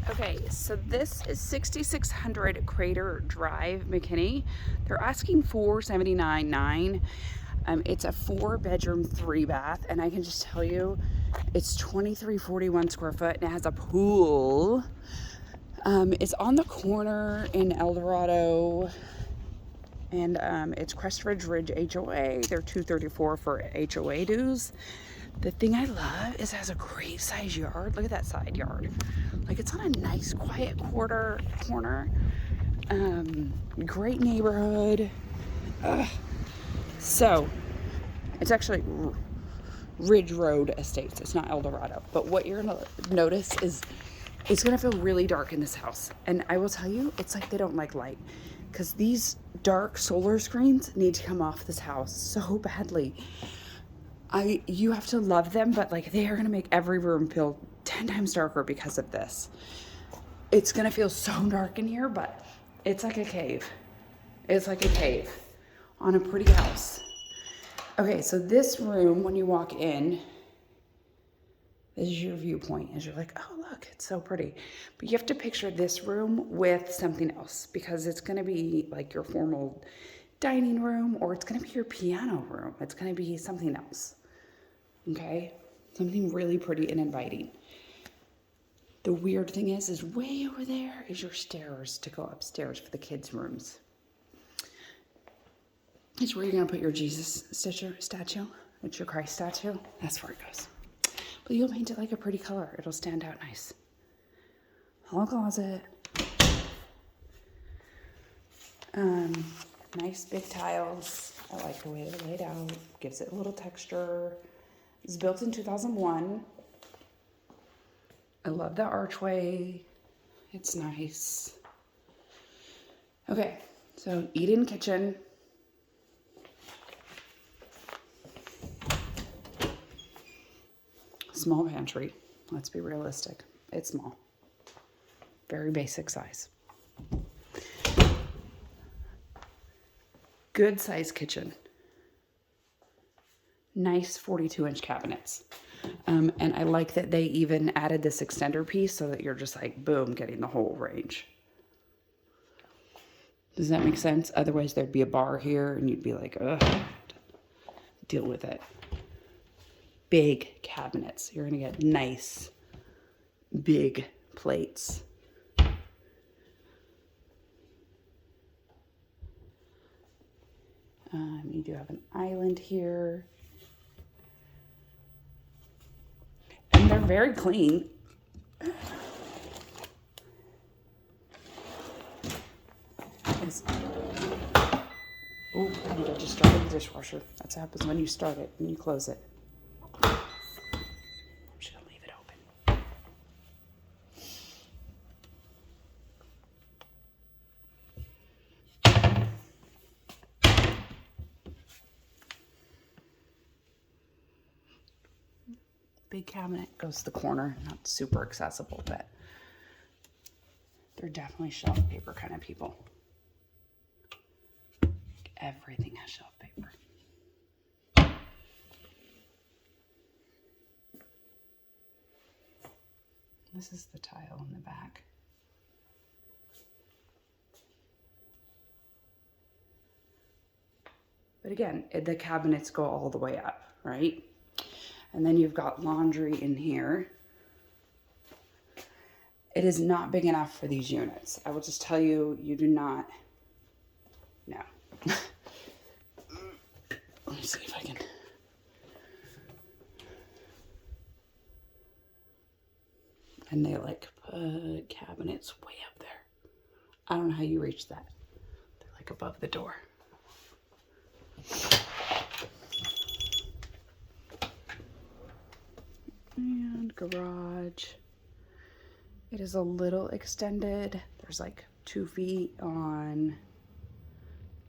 Okay, so this is 6600 Crator Drive, McKinney. They're asking $479,900. It's a 4-bedroom, 3-bath, and I can just tell you, it's 2341 square foot, and it has a pool. It's on the corner in El Dorado, and it's Crestridge Ridge HOA. They're $234 for HOA dues. The thing I love is it has a great size yard. Look at that side yard. Like, it's on a nice quiet corner. Great neighborhood. So it's actually Ridge Road Estates. It's not El Dorado. But what you're gonna notice is it's gonna feel really dark in this house. And I will tell you, it's like they don't like light, because these dark solar screens need to come off this house so badly. You have to love them, but like, they are gonna make every room feel 10 times darker because of this. It's gonna feel so dark in here, but it's like a cave. It's like a cave on a pretty house. Okay, so this room, when you walk in, this is your viewpoint, as you're like, oh look, it's so pretty. But you have to picture this room with something else, because it's gonna be like your formal dining room, or it's gonna be your piano room. It's gonna be something else, okay? Something really pretty and inviting. The weird thing is way over there is your stairs to go upstairs for the kids' rooms. It's where you're gonna put your Jesus statue. It's your Christ statue. That's where it goes. But you'll paint it like a pretty color. It'll stand out nice. Hall closet. Nice big tiles. I like the way they're laid out. Gives it a little texture. It's built in 2001. I love the archway. It's nice. Okay, so eat-in kitchen. Small pantry. Let's be realistic. It's small. Very basic size. Good size kitchen. Nice 42-inch cabinets. And I like that they even added this extender piece so that you're just like, boom, getting the whole range. Does that make sense? Otherwise, there'd be a bar here and you'd be like, ugh, deal with it. Big cabinets. You're going to get nice, big plates. You do have an island here. And they're very clean. Oh, I think I just started the dishwasher. That's what happens when you start it and you close it. I'm just gonna leave it open. Big cabinet goes to the corner. Not super accessible, but they're definitely shelf paper kind of people. Everything has shelf paper. This is the tile in the back. But again, the cabinets go all the way up, right? And then you've got laundry in here. It is not big enough for these units. I will just tell you, you do not, no. Let me see if I can. And they like put cabinets way up there. I don't know how you reach that. They're like above the door. And garage. It is a little extended. There's like 2 feet on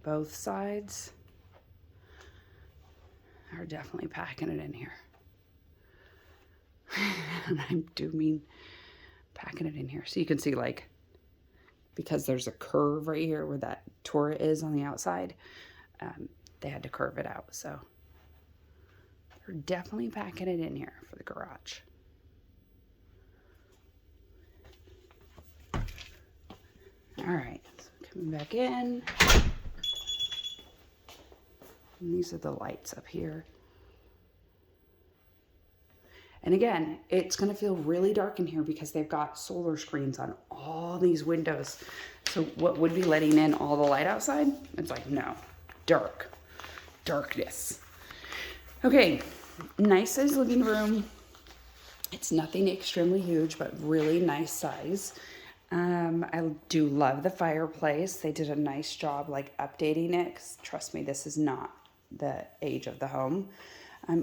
both sides. They're definitely packing it in here. And I do mean packing it in here. So you can see, like, because there's a curve right here where that turret is on the outside, they had to curve it out. So they're definitely packing it in here for the garage. All right, so coming back in. And these are the lights up here. And again, it's gonna feel really dark in here because they've got solar screens on all these windows. So what would be letting in all the light outside? It's like, no, dark, darkness. Okay, nice size living room. It's nothing extremely huge, but really nice size. I do love the fireplace. They did a nice job like updating it, 'cause trust me, this is not the age of the home.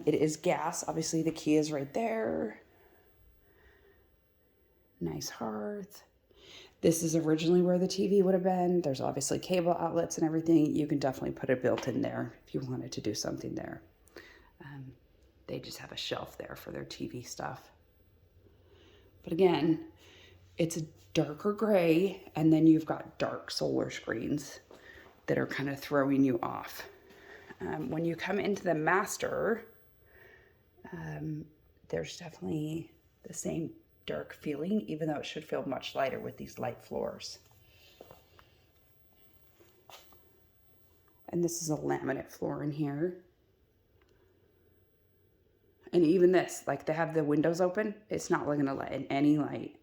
It is gas. Obviously, the key is right there. Nice hearth. This is originally where the TV would have been. There's obviously cable outlets and everything. You can definitely put it built in there if you wanted to do something there. They just have a shelf there for their TV stuff. But again, it's a darker gray, and then you've got dark solar screens that are kind of throwing you off. When you come into the master, there's definitely the same dark feeling, even though it should feel much lighter with these light floors. And this is a laminate floor in here. And even this, like they have the windows open, it's not going to let in any light.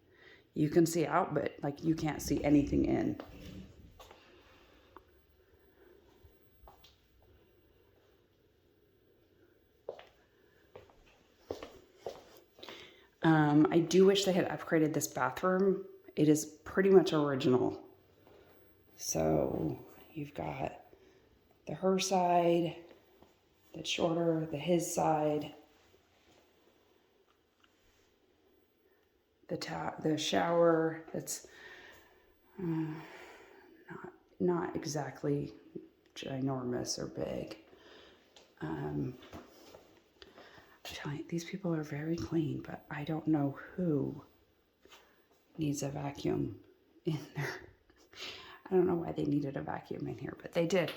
You can see out, but like you can't see anything in. I do wish they had upgraded this bathroom. It is pretty much original. So you've got the her side that's shorter, the his side, the shower that's not exactly ginormous or big. I'm telling you, these people are very clean, but I don't know who needs a vacuum in there. I don't know why they needed a vacuum in here, but they did.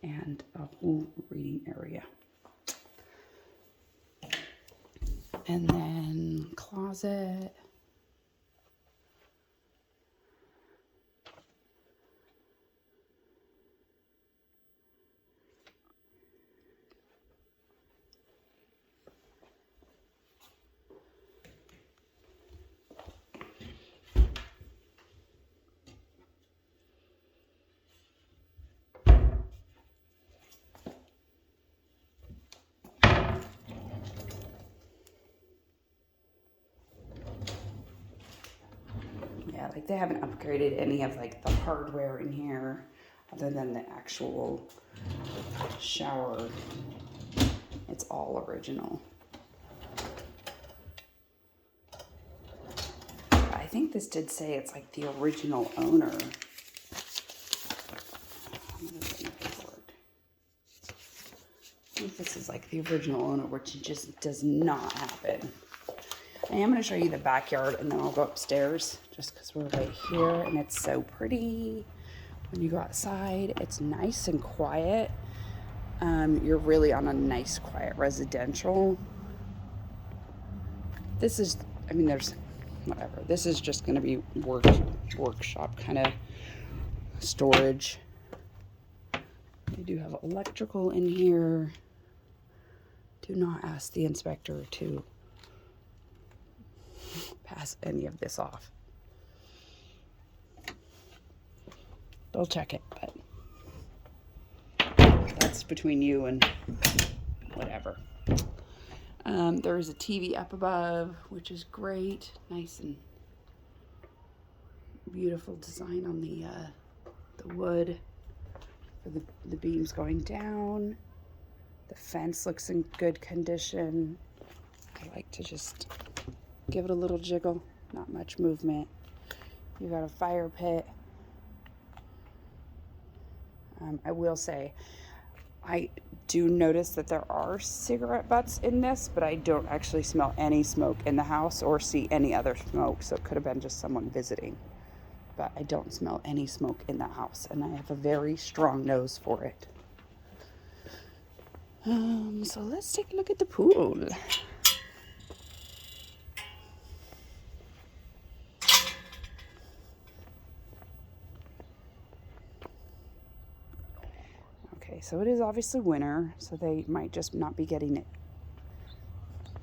And a whole reading area. And then closet. Yeah, like they haven't upgraded any of like the hardware in here other than the actual shower. It's all original. I think this did say it's like the original owner. I'm gonna get my paperwork. I think this is like the original owner, which just does not happen. I am going to show you the backyard, and then I'll go upstairs just because we're right here, and it's so pretty. When you go outside, it's nice and quiet. You're really on a nice, quiet residential. This is, I mean, there's whatever. This is just going to be workshop kind of storage. We do have electrical in here. Do not ask the inspector to pass any of this off. They'll check it, but that's between you and whatever. There is a TV up above, which is great. Nice and beautiful design on the wood for the beams going down. The fence looks in good condition. I like to just give it a little jiggle, not much movement. You got a fire pit. I will say, I do notice that there are cigarette butts in this, but I don't actually smell any smoke in the house or see any other smoke, so it could have been just someone visiting. But I don't smell any smoke in the house, and I have a very strong nose for it. So let's take a look at the pool. so it is obviously winter, so they might just not be getting it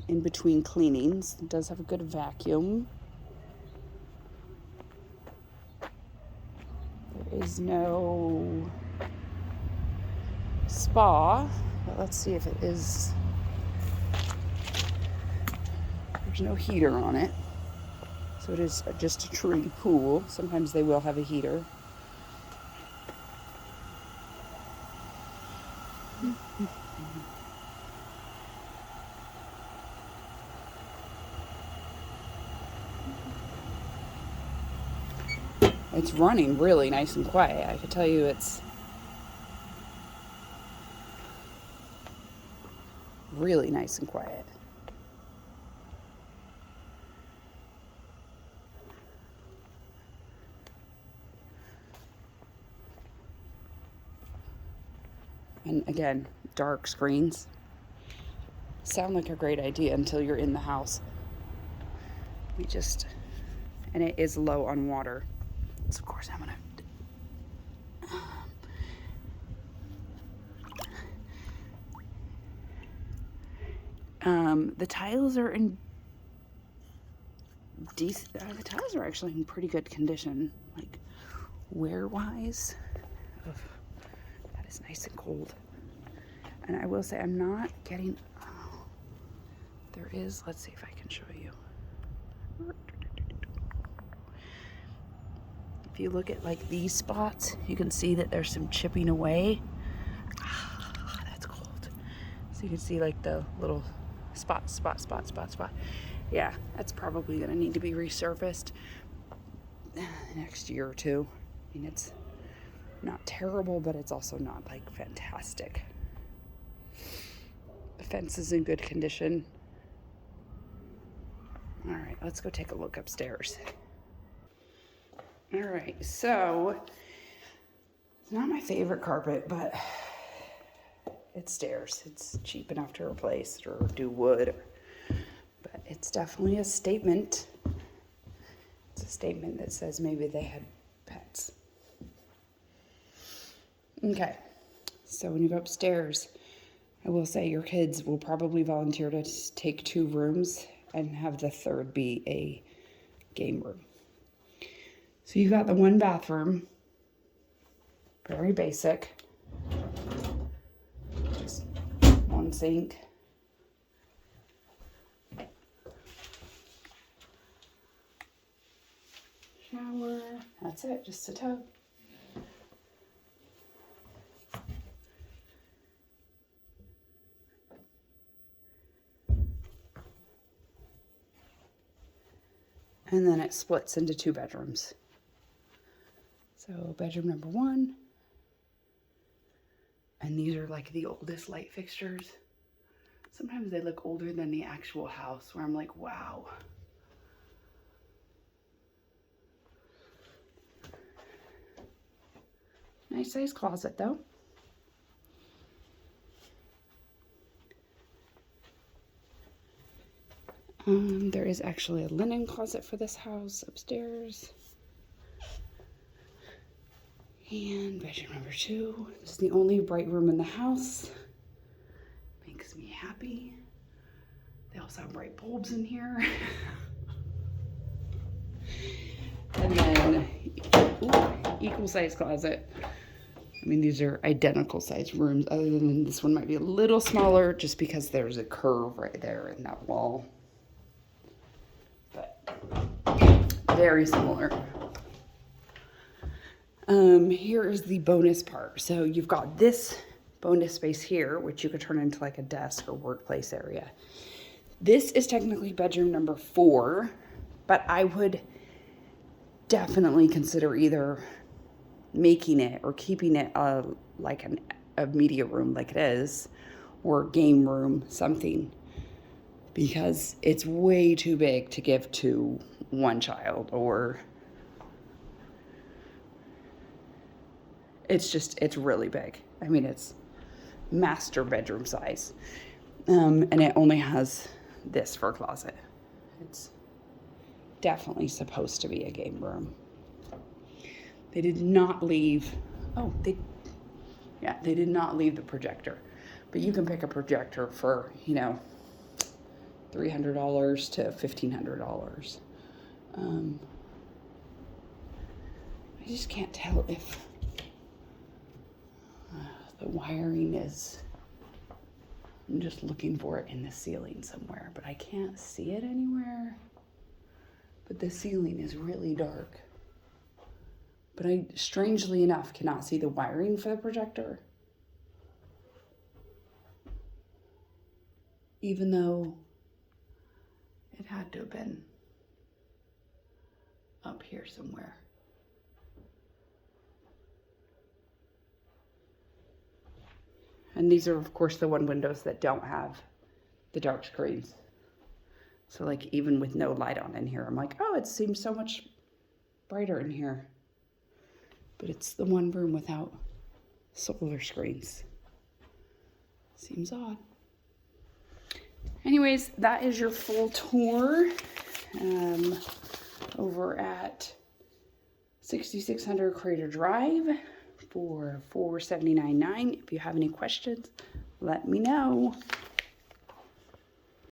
in between cleanings. It does have a good vacuum. There is no spa, but let's see if it is. There's no heater on it, so it is just a tree pool. Sometimes they will have a heater. It's running really nice and quiet. I could tell you it's really nice and quiet. And again, dark screens sound like a great idea until you're in the house. And it is low on water. So of course I'm gonna the tiles are in decent. The tiles are actually in pretty good condition, like wear-wise. That is nice and cold. And I will say I'm not getting. Oh, there is. Let's see if I can show you. If you look at like these spots, you can see that there's some chipping away. That's cold. So you can see like the little spot. Yeah, that's probably gonna need to be resurfaced next year or two. I mean, it's not terrible, but it's also not like fantastic. The fence is in good condition. All right, let's go take a look upstairs. All right, so it's not my favorite carpet, but it's stairs. It's cheap enough to replace or do wood, but it's definitely a statement. It's a statement that says maybe they had pets. Okay, so when you go upstairs, I will say your kids will probably volunteer to take 2 rooms and have the third be a game room. So you've got the 1 bathroom, very basic, just 1 sink. Shower, that's it, just a tub. And then it splits into 2 bedrooms. So bedroom number 1, and these are like the oldest light fixtures. Sometimes they look older than the actual house, where I'm like, wow. Nice size closet though. There is actually a linen closet for this house upstairs. And bedroom number 2. This is the only bright room in the house. Makes me happy. They also have bright bulbs in here. And then, equal size closet. I mean, these are identical size rooms, other than this one might be a little smaller just because there's a curve right there in that wall. But very similar. Here is the bonus part. So you've got this bonus space here, which you could turn into like a desk or workplace area. This is technically bedroom number 4, but I would definitely consider either making it or keeping it like a media room like it is, or game room, something, because it's way too big to give to 1 child, or it's really big. I mean, it's master bedroom size. And it only has this for a closet. It's definitely supposed to be a game room. They did not leave. Oh, Yeah, they did not leave the projector. But you can pick a projector for, you know, $300 to $1,500. I just can't tell if the wiring is, I'm just looking for it in the ceiling somewhere, but I can't see it anywhere. But the ceiling is really dark. But I, strangely enough, cannot see the wiring for the projector. Even though it had to have been up here somewhere. And these are, of course, the windows that don't have the dark screens. So, like, even with no light on in here, I'm like, oh, it seems so much brighter in here. But it's the one room without solar screens. Seems odd. Anyways, that is your full tour over at 6600 Crator Drive for $479.9. If you have any questions, let me know.